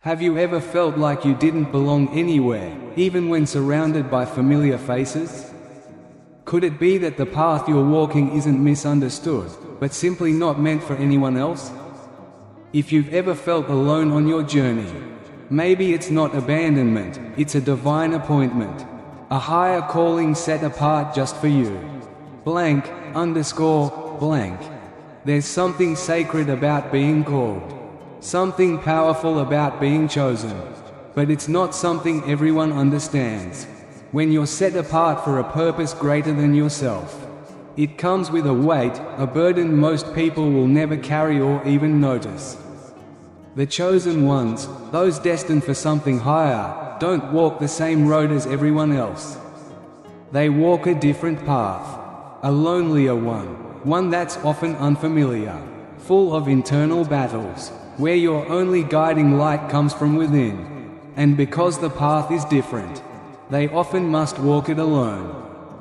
Have you ever felt like you didn't belong anywhere, even when surrounded by familiar faces? Could it be that the path you're walking isn't misunderstood, but simply not meant for anyone else? If you've ever felt alone on your journey, maybe it's not abandonment, it's a divine appointment. A higher calling set apart just for you. Blank, underscore, blank. There's something sacred about being called. Something powerful about being chosen. But it's not something everyone understands. When you're set apart for a purpose greater than yourself, it comes with a weight, a burden most people will never carry or even notice. The chosen ones, those destined for something higher, don't walk the same road as everyone else. They walk a different path. A lonelier one that's often unfamiliar, full of internal battles, where your only guiding light comes from within. And because the path is different, they often must walk it alone.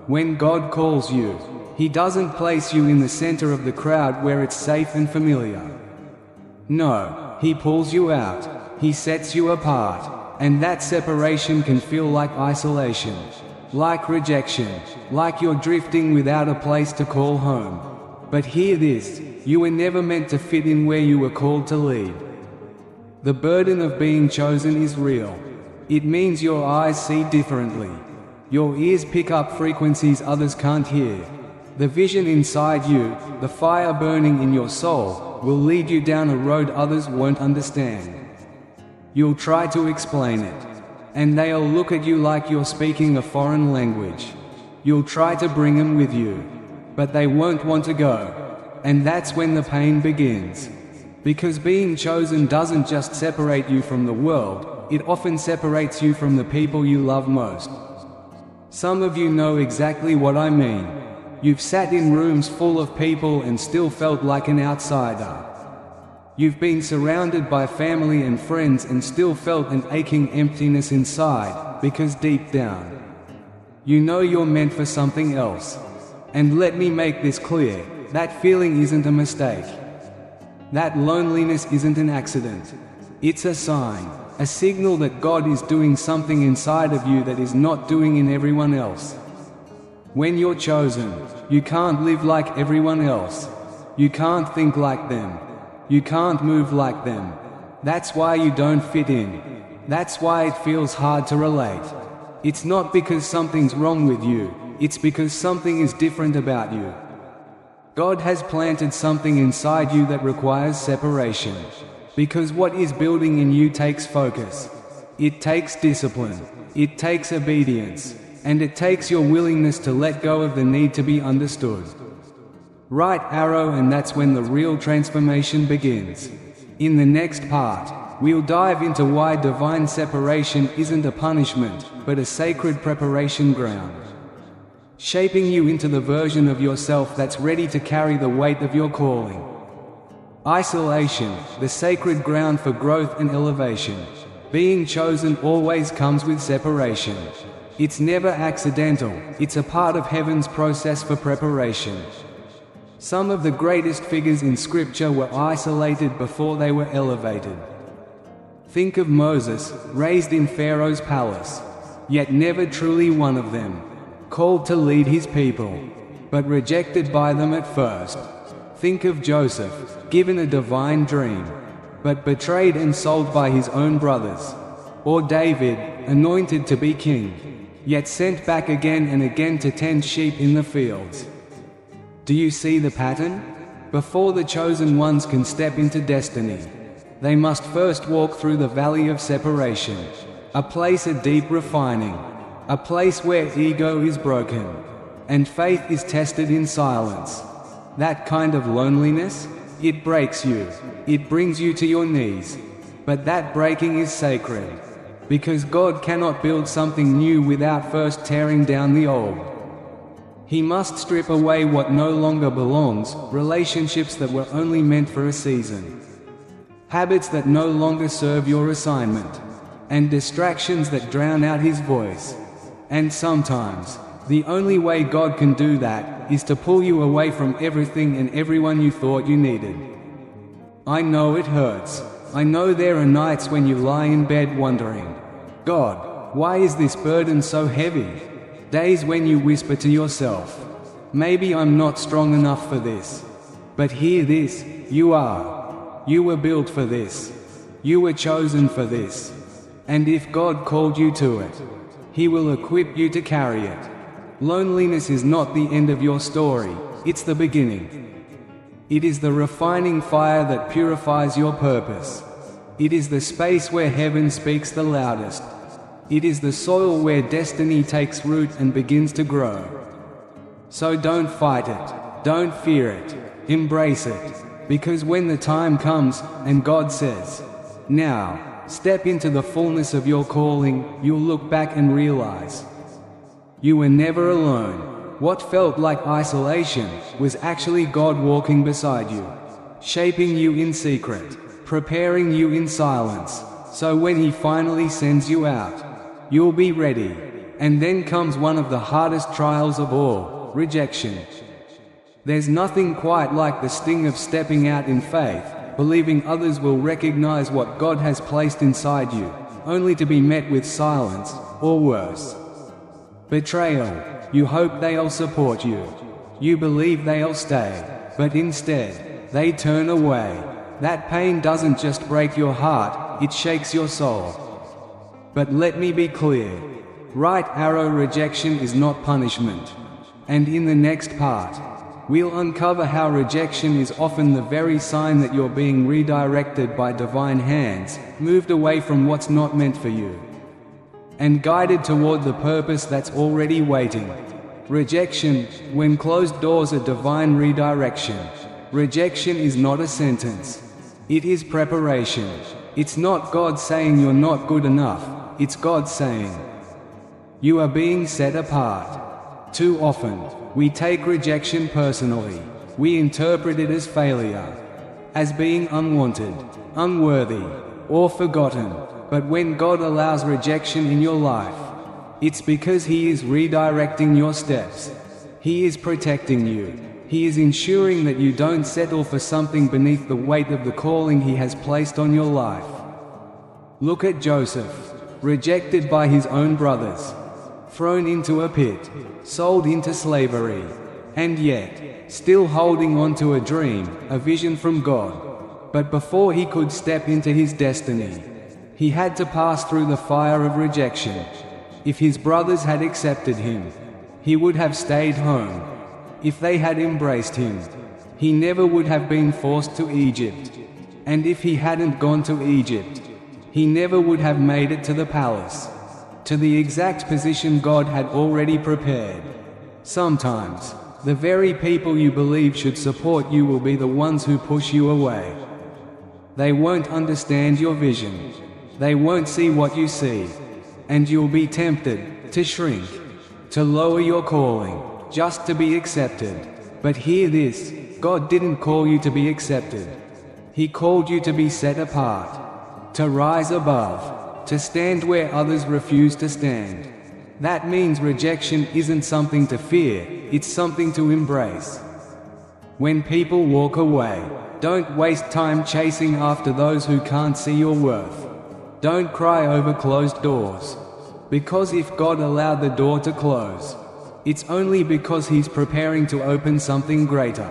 When God calls you, He doesn't place you in the center of the crowd where it's safe and familiar. No, He pulls you out, He sets you apart, and that separation can feel like isolation, like rejection, like you're drifting without a place to call home. But hear this, you were never meant to fit in where you were called to lead. The burden of being chosen is real. It means your eyes see differently. Your ears pick up frequencies others can't hear. The vision inside you, the fire burning in your soul, will lead you down a road others won't understand. You'll try to explain it, and they'll look at you like you're speaking a foreign language. You'll try to bring them with you, but they won't want to go. And that's when the pain begins. Because being chosen doesn't just separate you from the world, it often separates you from the people you love most. Some of you know exactly what I mean. You've sat in rooms full of people and still felt like an outsider. You've been surrounded by family and friends and still felt an aching emptiness inside, because deep down, you know you're meant for something else. And let me make this clear, that feeling isn't a mistake. That loneliness isn't an accident. It's a sign, a signal that God is doing something inside of you that is not doing in everyone else. When you're chosen, you can't live like everyone else. You can't think like them. You can't move like them. That's why you don't fit in. That's why it feels hard to relate. It's not because something's wrong with you, it's because something is different about you. God has planted something inside you that requires separation. Because what is building in you takes focus. It takes discipline. It takes obedience. And it takes your willingness to let go of the need to be understood. Right arrow, and that's when the real transformation begins. In the next part, we'll dive into why divine separation isn't a punishment, but a sacred preparation ground. Shaping you into the version of yourself that's ready to carry the weight of your calling. Isolation, the sacred ground for growth and elevation. Being chosen always comes with separation. It's never accidental, it's a part of heaven's process for preparation. Some of the greatest figures in Scripture were isolated before they were elevated. Think of Moses, raised in Pharaoh's palace, yet never truly one of them. Called to lead his people, but rejected by them at first. Think of Joseph, given a divine dream, but betrayed and sold by his own brothers. Or David, anointed to be king, yet sent back again and again to tend sheep in the fields. Do you see the pattern? Before the chosen ones can step into destiny, they must first walk through the valley of separation, a place of deep refining, a place where ego is broken, and faith is tested in silence. That kind of loneliness, it breaks you, it brings you to your knees. But that breaking is sacred, because God cannot build something new without first tearing down the old. He must strip away what no longer belongs, relationships that were only meant for a season, habits that no longer serve your assignment, and distractions that drown out His voice. And sometimes, the only way God can do that is to pull you away from everything and everyone you thought you needed. I know it hurts. I know there are nights when you lie in bed wondering, God, why is this burden so heavy? Days when you whisper to yourself, maybe I'm not strong enough for this. But hear this, you are. You were built for this. You were chosen for this. And if God called you to it, He will equip you to carry it. Loneliness is not the end of your story, it's the beginning. It is the refining fire that purifies your purpose. It is the space where heaven speaks the loudest. It is the soil where destiny takes root and begins to grow. So don't fight it, don't fear it, embrace it, because when the time comes, and God says, now, step into the fullness of your calling, you'll look back and realize you were never alone. What felt like isolation was actually God walking beside you, shaping you in secret, preparing you in silence, so when He finally sends you out, you'll be ready. And then comes one of the hardest trials of all, rejection. There's nothing quite like the sting of stepping out in faith, believing others will recognize what God has placed inside you, only to be met with silence, or worse, betrayal. You hope they'll support you. You believe they'll stay, but instead, they turn away. That pain doesn't just break your heart, it shakes your soul. But let me be clear. Right arrow rejection is not punishment. And in the next part, we'll uncover how rejection is often the very sign that you're being redirected by divine hands, moved away from what's not meant for you, and guided toward the purpose that's already waiting. Rejection, when closed doors are divine redirection. Rejection is not a sentence. It is preparation. It's not God saying you're not good enough, it's God saying, you are being set apart. Too often, we take rejection personally. We interpret it as failure, as being unwanted, unworthy, or forgotten. But when God allows rejection in your life, it's because He is redirecting your steps. He is protecting you. He is ensuring that you don't settle for something beneath the weight of the calling He has placed on your life. Look at Joseph, rejected by his own brothers, thrown into a pit, sold into slavery, and yet, still holding on to a dream, a vision from God. But before he could step into his destiny, he had to pass through the fire of rejection. If his brothers had accepted him, he would have stayed home. If they had embraced him, he never would have been forced to Egypt. And if he hadn't gone to Egypt, he never would have made it to the palace, to the exact position God had already prepared. Sometimes, the very people you believe should support you will be the ones who push you away. They won't understand your vision. They won't see what you see. And you'll be tempted to shrink, to lower your calling, just to be accepted. But hear this, God didn't call you to be accepted. He called you to be set apart, to rise above, to stand where others refuse to stand. That means rejection isn't something to fear, it's something to embrace. When people walk away, don't waste time chasing after those who can't see your worth. Don't cry over closed doors. Because if God allowed the door to close, it's only because He's preparing to open something greater.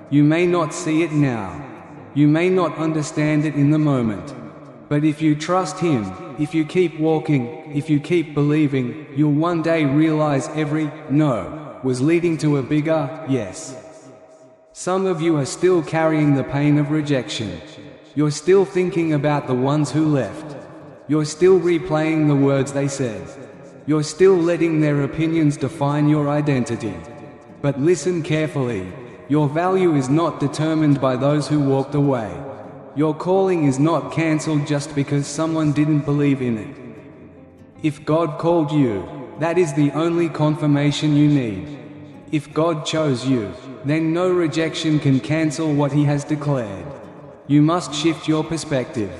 You may not see it now. You may not understand it in the moment. But if you trust Him, if you keep walking, if you keep believing, you'll one day realize every no was leading to a bigger yes. Some of you are still carrying the pain of rejection. You're still thinking about the ones who left. You're still replaying the words they said. You're still letting their opinions define your identity. But listen carefully. Your value is not determined by those who walked away. Your calling is not cancelled just because someone didn't believe in it. If God called you, that is the only confirmation you need. If God chose you, then no rejection can cancel what He has declared. You must shift your perspective.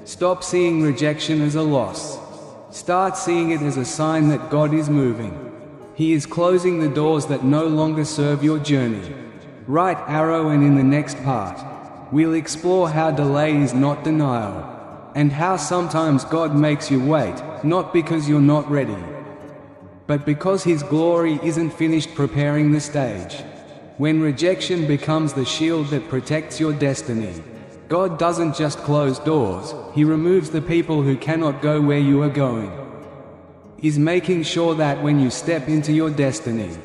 Stop seeing rejection as a loss. Start seeing it as a sign that God is moving. He is closing the doors that no longer serve your journey. Right arrow, and in the next part, We'll explore how delay is not denial, and how sometimes God makes you wait, not because you're not ready, but because His glory isn't finished preparing the stage. When rejection becomes the shield that protects your destiny, God doesn't just close doors, He removes the people who cannot go where you are going. He's making sure that when you step into your destiny,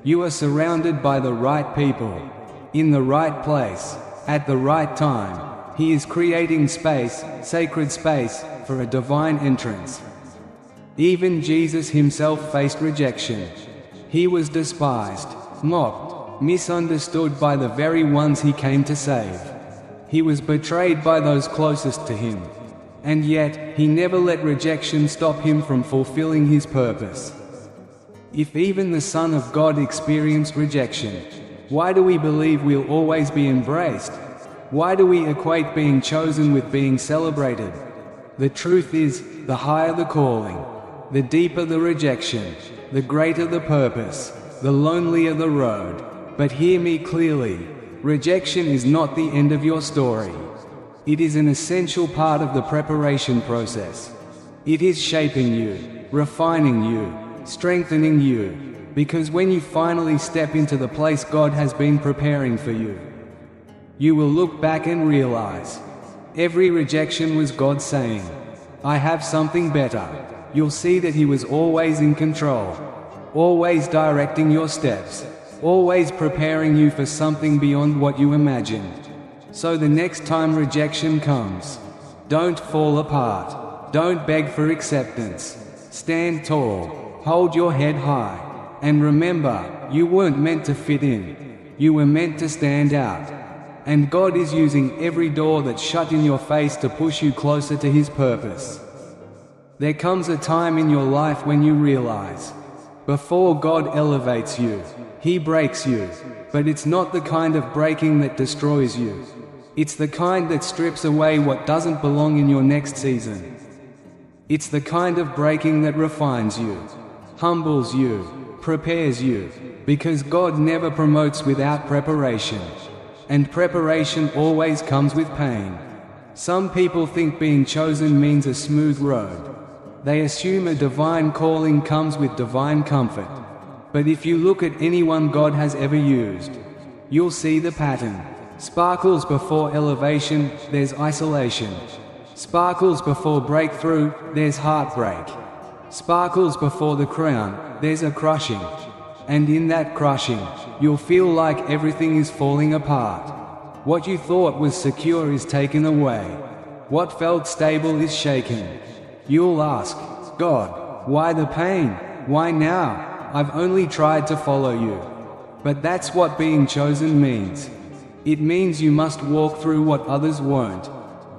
you are surrounded by the right people, in the right place, at the right time. He is creating space, sacred space, for a divine entrance. Even Jesus Himself faced rejection. He was despised, mocked, misunderstood by the very ones He came to save. He was betrayed by those closest to Him. And yet, He never let rejection stop Him from fulfilling His purpose. If even the Son of God experienced rejection, why do we believe we'll always be embraced? Why do we equate being chosen with being celebrated? The truth is, the higher the calling, the deeper the rejection, the greater the purpose, the lonelier the road. But hear me clearly, rejection is not the end of your story. It is an essential part of the preparation process. It is shaping you, refining you, strengthening you, because when you finally step into the place God has been preparing for you, you will look back and realize, every rejection was God saying, I have something better. You'll see that He was always in control, always directing your steps, always preparing you for something beyond what you imagined. So the next time rejection comes, don't fall apart, don't beg for acceptance. Stand tall, hold your head high, and remember, you weren't meant to fit in, you were meant to stand out. And God is using every door that's shut in your face to push you closer to His purpose. There comes a time in your life when you realize, before God elevates you, He breaks you, but it's not the kind of breaking that destroys you. It's the kind that strips away what doesn't belong in your next season. It's the kind of breaking that refines you, humbles you, prepares you, because God never promotes without preparation. And preparation always comes with pain. Some people think being chosen means a smooth road. They assume a divine calling comes with divine comfort. But if you look at anyone God has ever used, you'll see the pattern. Sparkles before elevation, there's isolation. Sparkles before breakthrough, there's heartbreak. Sparkles before the crown, there's a crushing. And in that crushing, you'll feel like everything is falling apart. What you thought was secure is taken away. What felt stable is shaken. You'll ask, God, why the pain? Why now? I've only tried to follow you. But that's what being chosen means. It means you must walk through what others won't,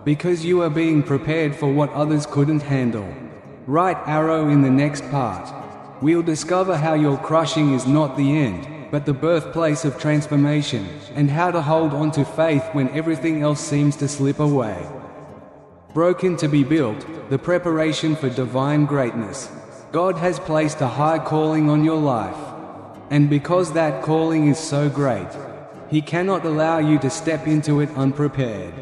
because you are being prepared for what others couldn't handle. Right arrow in the next part. We'll discover how your crushing is not the end, but the birthplace of transformation, and how to hold on to faith when everything else seems to slip away. Broken to be built, the preparation for divine greatness. God has placed a high calling on your life. And because that calling is so great, He cannot allow you to step into it unprepared.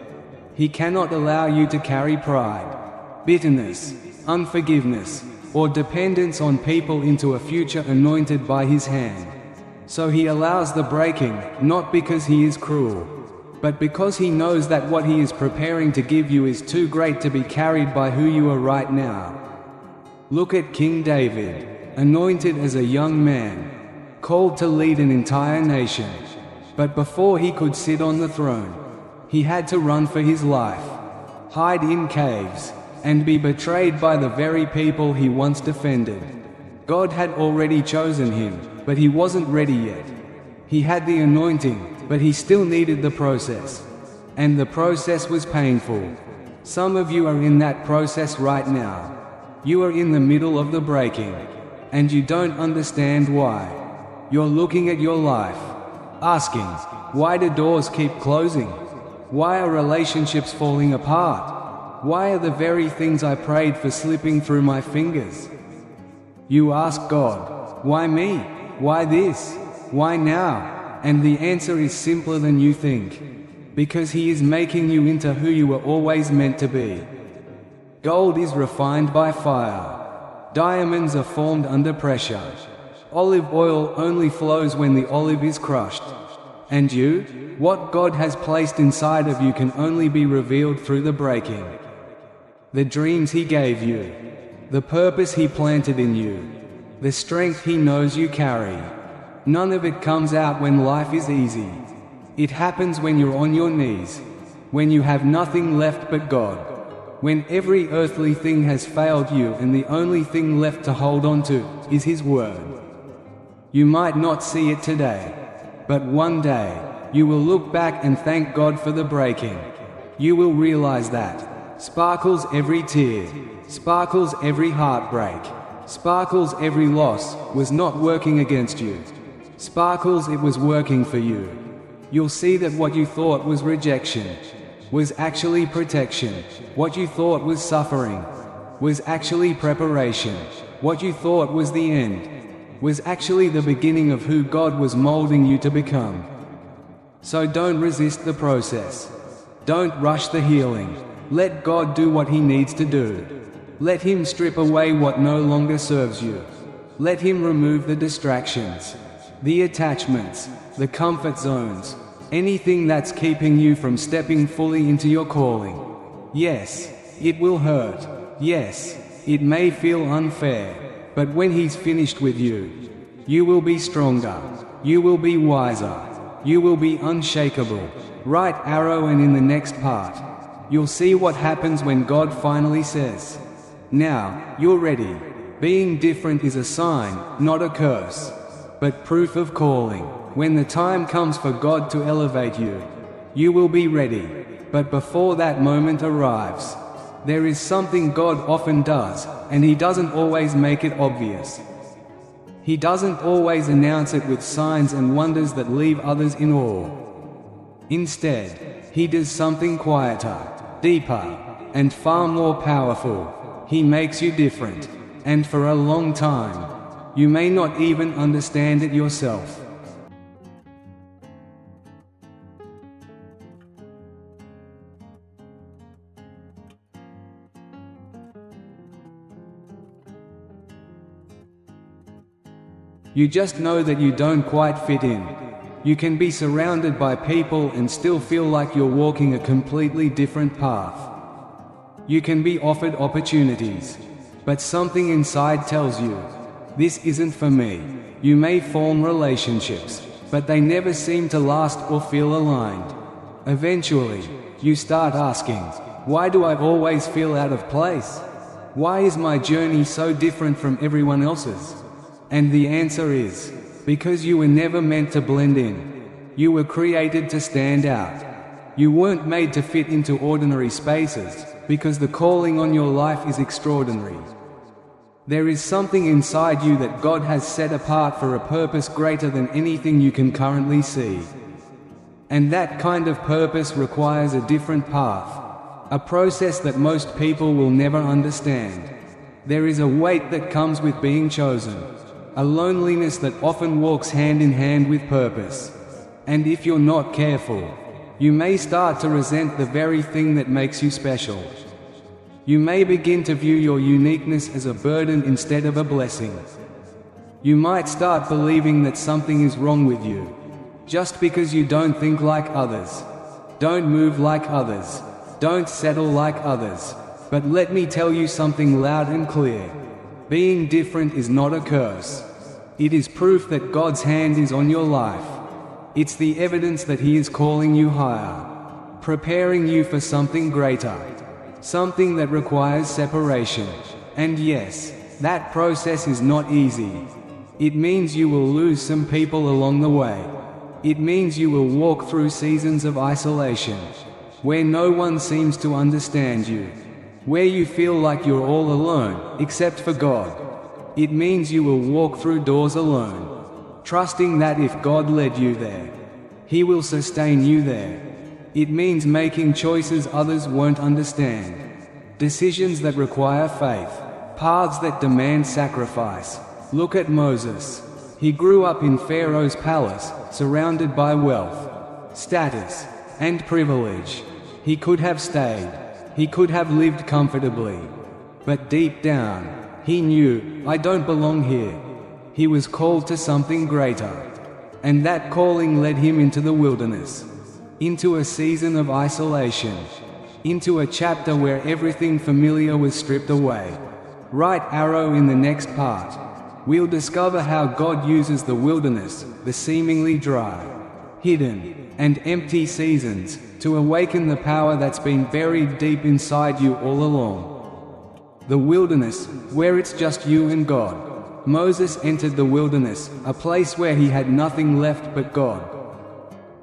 He cannot allow you to carry pride, bitterness, unforgiveness, or dependence on people into a future anointed by His hand. So He allows the breaking, not because He is cruel, but because He knows that what He is preparing to give you is too great to be carried by who you are right now. Look at King David, anointed as a young man, called to lead an entire nation. But before he could sit on the throne, he had to run for his life, hide in caves, and be betrayed by the very people he once defended. God had already chosen him, but he wasn't ready yet. He had the anointing, but he still needed the process. And the process was painful. Some of you are in that process right now. You are in the middle of the breaking, and you don't understand why. You're looking at your life, asking, why do doors keep closing? Why are relationships falling apart? Why are the very things I prayed for slipping through my fingers? You ask God, why me? Why this? Why now? And the answer is simpler than you think. because He is making you into who you were always meant to be. Gold is refined by fire. Diamonds are formed under pressure. Olive oil only flows when the olive is crushed. And you? What God has placed inside of you can only be revealed through the breaking. The dreams He gave you, the purpose He planted in you, the strength He knows you carry. None of it comes out when life is easy. It happens when you're on your knees, when you have nothing left but God, when every earthly thing has failed you and the only thing left to hold on to is His Word. You might not see it today, but one day, you will look back and thank God for the breaking. You will realize that sparkles every tear, sparkles every heartbreak, sparkles every loss was not working against you. Sparkles, it was working for you. You'll see that what you thought was rejection was actually protection. What you thought was suffering was actually preparation. What you thought was the end was actually the beginning of who God was molding you to become. So don't resist the process. Don't rush the healing. Let God do what He needs to do. Let Him strip away what no longer serves you. Let Him remove the distractions, the attachments, the comfort zones, anything that's keeping you from stepping fully into your calling. Yes, it will hurt. Yes, it may feel unfair. But when He's finished with you, you will be stronger, you will be wiser, you will be unshakable. Right arrow, and in the next part, you'll see what happens when God finally says, "Now, you're ready." Being different is a sign, not a curse, but proof of calling. When the time comes for God to elevate you, you will be ready. But before that moment arrives, there is something God often does, and He doesn't always make it obvious. He doesn't always announce it with signs and wonders that leave others in awe. Instead, He does something quieter, deeper, and far more powerful. He makes you different, and for a long time, you may not even understand it yourself. You just know that you don't quite fit in. You can be surrounded by people and still feel like you're walking a completely different path. You can be offered opportunities, but something inside tells you, this isn't for me. You may form relationships, but they never seem to last or feel aligned. Eventually, you start asking, why do I always feel out of place? Why is my journey so different from everyone else's? And the answer is, because you were never meant to blend in. You were created to stand out. You weren't made to fit into ordinary spaces, because the calling on your life is extraordinary. There is something inside you that God has set apart for a purpose greater than anything you can currently see. And that kind of purpose requires a different path, a process that most people will never understand. There is a weight that comes with being chosen, a loneliness that often walks hand in hand with purpose. And if you're not careful, you may start to resent the very thing that makes you special. You may begin to view your uniqueness as a burden instead of a blessing. You might start believing that something is wrong with you, just because you don't think like others, don't move like others, don't settle like others. But let me tell you something loud and clear. Being different is not a curse. It is proof that God's hand is on your life. It's the evidence that He is calling you higher, preparing you for something greater, something that requires separation. And yes, that process is not easy. It means you will lose some people along the way. It means you will walk through seasons of isolation, where no one seems to understand you, where you feel like you're all alone, except for God. It means you will walk through doors alone, trusting that if God led you there, He will sustain you there. It means making choices others won't understand, decisions that require faith, paths that demand sacrifice. Look at Moses. He grew up in Pharaoh's palace, surrounded by wealth, status, and privilege. He could have stayed. He could have lived comfortably. But deep down, he knew, I don't belong here. He was called to something greater. And that calling led him into the wilderness. Into a season of isolation. Into a chapter where everything familiar was stripped away. Right arrow in the next part. We'll discover how God uses the wilderness, the seemingly dry, hidden, and empty seasons, to awaken the power that's been buried deep inside you all along. The wilderness, where it's just you and God. Moses entered the wilderness, a place where he had nothing left but God.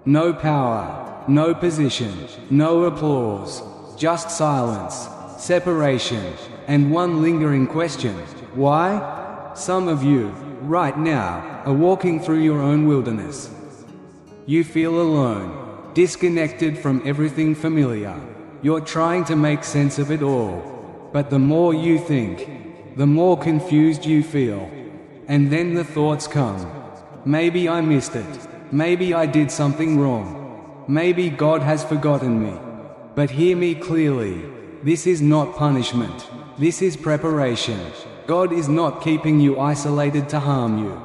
No power, no position, no applause, just silence, separation, and one lingering question: why? Some of you, right now, are walking through your own wilderness. You feel alone, disconnected from everything familiar. You're trying to make sense of it all. But the more you think, the more confused you feel. And then the thoughts come. Maybe I missed it. Maybe I did something wrong. Maybe God has forgotten me. But hear me clearly. This is not punishment. This is preparation. God is not keeping you isolated to harm you.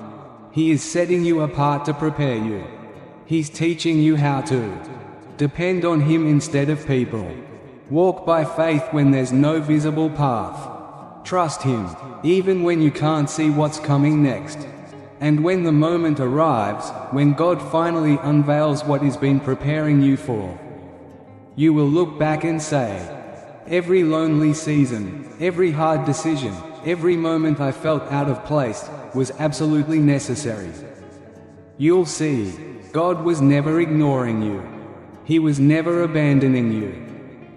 He is setting you apart to prepare you. He's teaching you how to depend on Him instead of people. Walk by faith when there's no visible path. Trust Him, even when you can't see what's coming next. And when the moment arrives, when God finally unveils what He's been preparing you for, you will look back and say, every lonely season, every hard decision, every moment I felt out of place, was absolutely necessary. You'll see, God was never ignoring you. He was never abandoning you.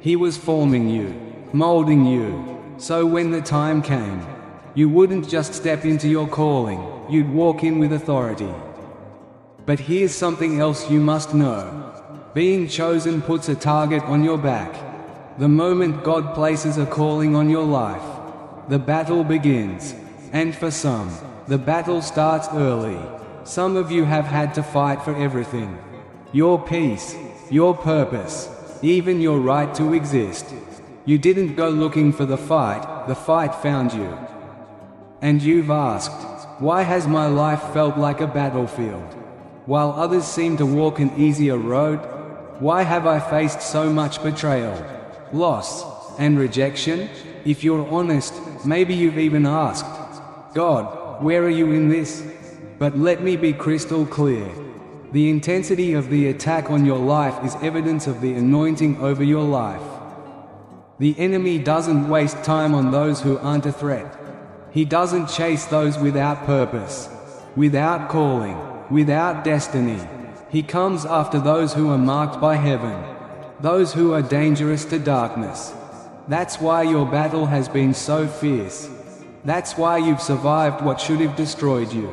He was forming you, molding you, so when the time came, you wouldn't just step into your calling, you'd walk in with authority. But here's something else you must know. Being chosen puts a target on your back. The moment God places a calling on your life, the battle begins. And for some, the battle starts early. Some of you have had to fight for everything. Your peace, your purpose, even your right to exist. You didn't go looking for the fight found you. And you've asked, why has my life felt like a battlefield, while others seem to walk an easier road? Why have I faced so much betrayal, loss, and rejection? If you're honest, maybe you've even asked, God, where are you in this? But let me be crystal clear. The intensity of the attack on your life is evidence of the anointing over your life. The enemy doesn't waste time on those who aren't a threat. He doesn't chase those without purpose, without calling, without destiny. He comes after those who are marked by heaven, those who are dangerous to darkness. That's why your battle has been so fierce. That's why you've survived what should have destroyed you.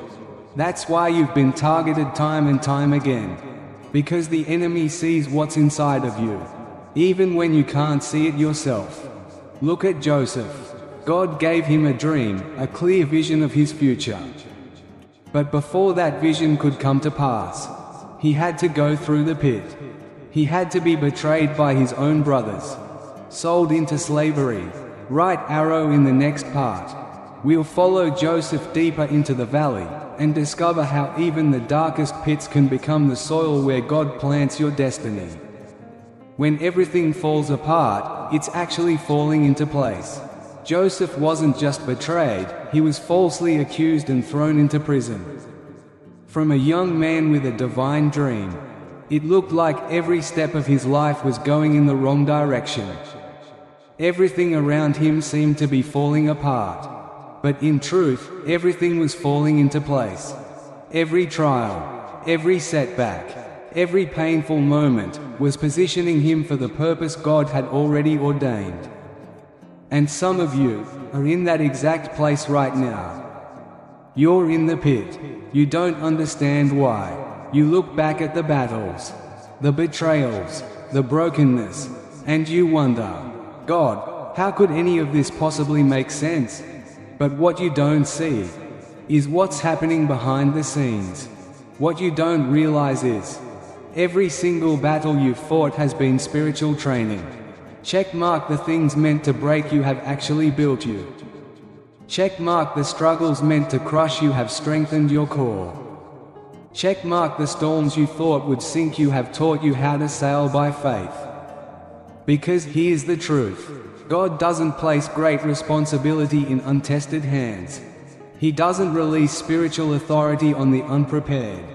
That's why you've been targeted time and time again. Because the enemy sees what's inside of you, even when you can't see it yourself. Look at Joseph. God gave him a dream, a clear vision of his future. But before that vision could come to pass, he had to go through the pit. He had to be betrayed by his own brothers, sold into slavery. Right arrow in the next part. We'll follow Joseph deeper into the valley and discover how even the darkest pits can become the soil where God plants your destiny. When everything falls apart, it's actually falling into place. Joseph wasn't just betrayed, he was falsely accused and thrown into prison. From a young man with a divine dream, it looked like every step of his life was going in the wrong direction. Everything around him seemed to be falling apart. But in truth, everything was falling into place. Every trial, every setback, every painful moment was positioning him for the purpose God had already ordained. And some of you are in that exact place right now. You're in the pit. You don't understand why. You look back at the battles, the betrayals, the brokenness, and you wonder, God, how could any of this possibly make sense? But what you don't see is what's happening behind the scenes. What you don't realize is, Every single battle you've fought has been spiritual training. Check mark the things meant to break you have actually built you. Check mark the struggles meant to crush you have strengthened your core. Check mark the storms you thought would sink you have taught you how to sail by faith. Because here's the truth. God doesn't place great responsibility in untested hands. He doesn't release spiritual authority on the unprepared.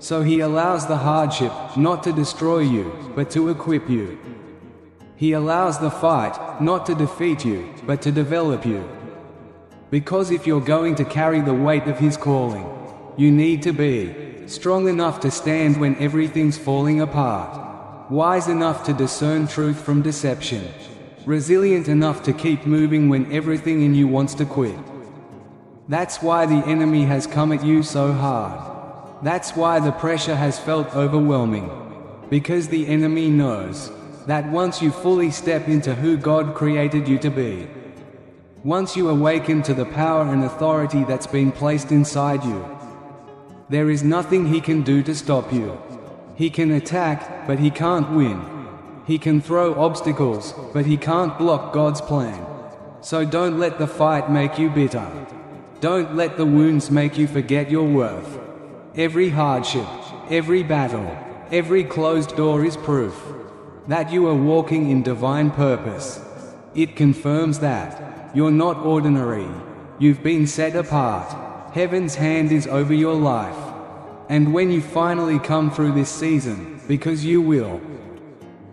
So He allows the hardship, not to destroy you, but to equip you. He allows the fight, not to defeat you, but to develop you. Because if you're going to carry the weight of His calling, you need to be strong enough to stand when everything's falling apart, wise enough to discern truth from deception, resilient enough to keep moving when everything in you wants to quit. That's why the enemy has come at you so hard. That's why the pressure has felt overwhelming. Because the enemy knows that once you fully step into who God created you to be, once you awaken to the power and authority that's been placed inside you, there is nothing he can do to stop you. He can attack, but he can't win. He can throw obstacles, but he can't block God's plan. So don't let the fight make you bitter. Don't let the wounds make you forget your worth. Every hardship, every battle, every closed door is proof that you are walking in divine purpose. It confirms that you're not ordinary. You've been set apart. Heaven's hand is over your life. And when you finally come through this season, because you will,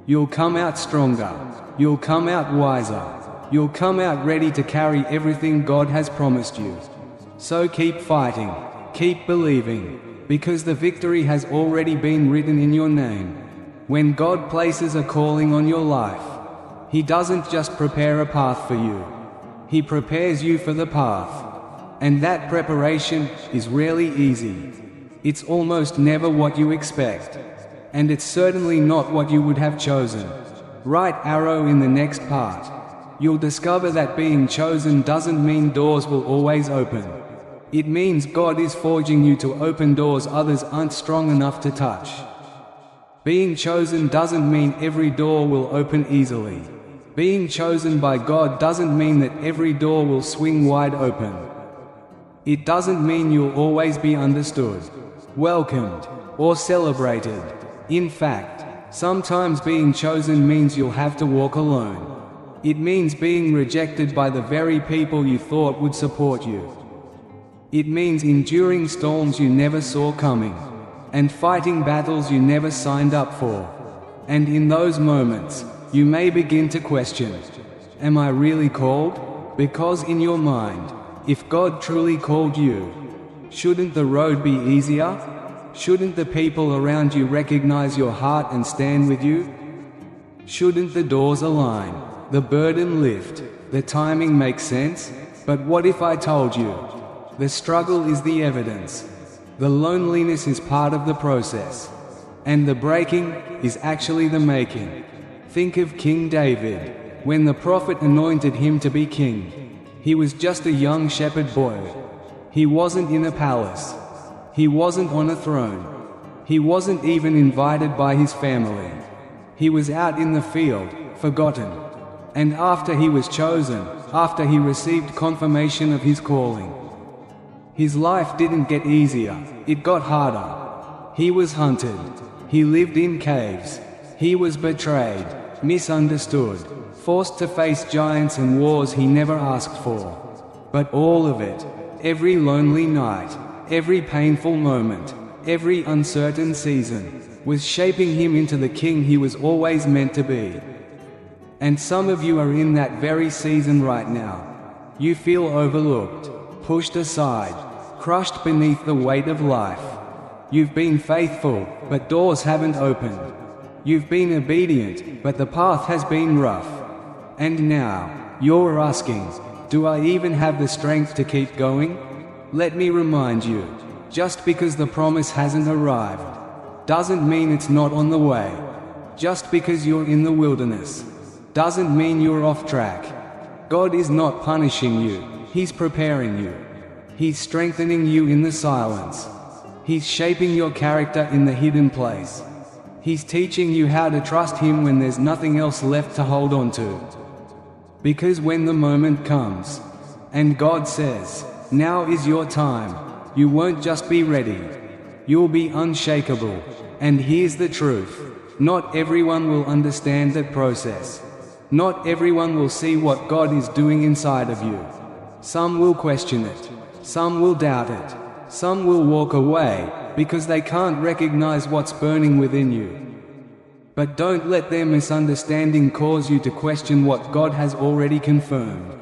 you'll come out stronger. You'll come out wiser. You'll come out ready to carry everything God has promised you. So keep fighting. Keep believing. Because the victory has already been written in your name. When God places a calling on your life, He doesn't just prepare a path for you. He prepares you for the path. And that preparation is rarely easy. It's almost never what you expect. And it's certainly not what you would have chosen. Right arrow in the next part. You'll discover that being chosen doesn't mean doors will always open. It means God is forging you to open doors others aren't strong enough to touch. Being chosen doesn't mean every door will open easily. Being chosen by God doesn't mean that every door will swing wide open. It doesn't mean you'll always be understood, welcomed, or celebrated. In fact, sometimes being chosen means you'll have to walk alone. It means being rejected by the very people you thought would support you. It means enduring storms you never saw coming, and fighting battles you never signed up for. And in those moments, you may begin to question, am I really called? Because in your mind, if God truly called you, shouldn't the road be easier? Shouldn't the people around you recognize your heart and stand with you? Shouldn't the doors align, the burden lift, the timing make sense? But what if I told you, the struggle is the evidence, the loneliness is part of the process, and the breaking is actually the making? Think of King David. When the prophet anointed him to be king, he was just a young shepherd boy. He wasn't in a palace. He wasn't on a throne. He wasn't even invited by his family. He was out in the field, forgotten. And after he was chosen, after he received confirmation of his calling, his life didn't get easier, it got harder. He was hunted. He lived in caves. He was betrayed, misunderstood, forced to face giants and wars he never asked for. But all of it, every lonely night, every painful moment, every uncertain season, was shaping him into the king he was always meant to be. And some of you are in that very season right now. You feel overlooked, pushed aside, crushed beneath the weight of life. You've been faithful, but doors haven't opened. You've been obedient, but the path has been rough. And now, you're asking, do I even have the strength to keep going? Let me remind you, just because the promise hasn't arrived, doesn't mean it's not on the way. Just because you're in the wilderness, doesn't mean you're off track. God is not punishing you, He's preparing you. He's strengthening you in the silence. He's shaping your character in the hidden place. He's teaching you how to trust Him when there's nothing else left to hold on to. Because when the moment comes, and God says, "Now is your time," you won't just be ready. You'll be unshakable. And here's the truth. Not everyone will understand that process. Not everyone will see what God is doing inside of you. Some will question it. Some will doubt it. Some will walk away, because they can't recognize what's burning within you. But don't let their misunderstanding cause you to question what God has already confirmed.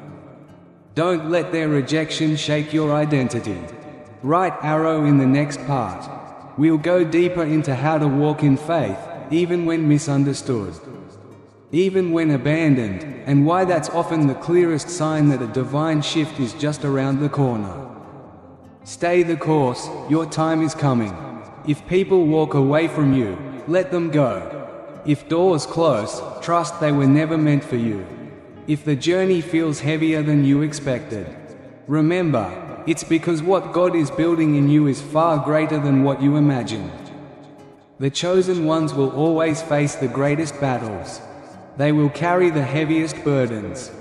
Don't let their rejection shake your identity. Right arrow in the next part. We'll go deeper into how to walk in faith, even when misunderstood. Even when abandoned, and why that's often the clearest sign that a divine shift is just around the corner. Stay the course, your time is coming. If people walk away from you, let them go. If doors close, trust they were never meant for you. If the journey feels heavier than you expected, remember, it's because what God is building in you is far greater than what you imagined. The chosen ones will always face the greatest battles. They will carry the heaviest burdens.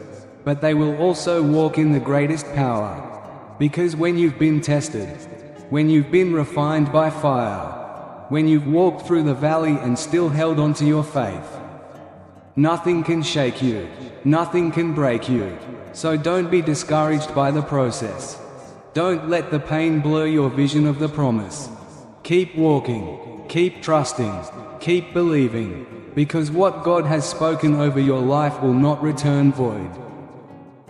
But they will also walk in the greatest power. Because when you've been tested, when you've been refined by fire, when you've walked through the valley and still held on to your faith, nothing can shake you, nothing can break you. So don't be discouraged by the process. Don't let the pain blur your vision of the promise. Keep walking, keep trusting, keep believing, because what God has spoken over your life will not return void.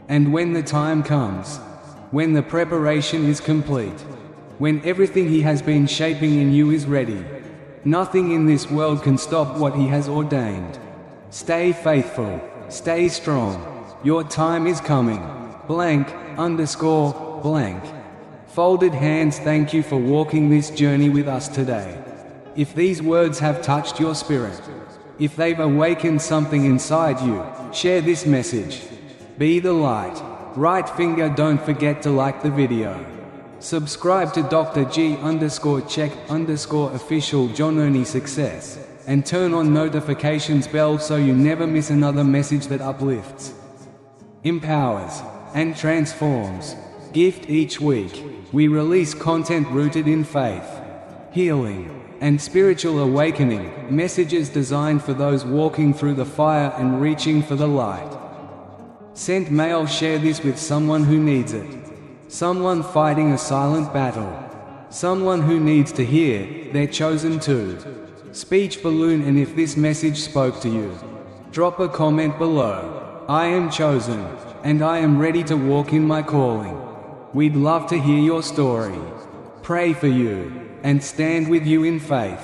And when the time comes, when the preparation is complete, when everything He has been shaping in you is ready, nothing in this world can stop what He has ordained. Stay faithful, stay strong. Your time is coming. _blank. Folded hands, thank you for walking this journey with us today. If these words have touched your spirit, if they've awakened something inside you, share this message. Be the light. Right finger, don't forget to like the video. Subscribe to Dr. G_check_official Johnoni Success, and turn on notifications bell so you never miss another message that uplifts, empowers, and transforms. Gift each week. We release content rooted in faith, healing, and spiritual awakening, messages designed for those walking through the fire and reaching for the light. Sent mail, share this with someone who needs it. Someone fighting a silent battle. Someone who needs to hear, they're chosen too. Speech balloon, and if this message spoke to you, drop a comment below. I am chosen, and I am ready to walk in my calling. We'd love to hear your story, pray for you, and stand with you in faith.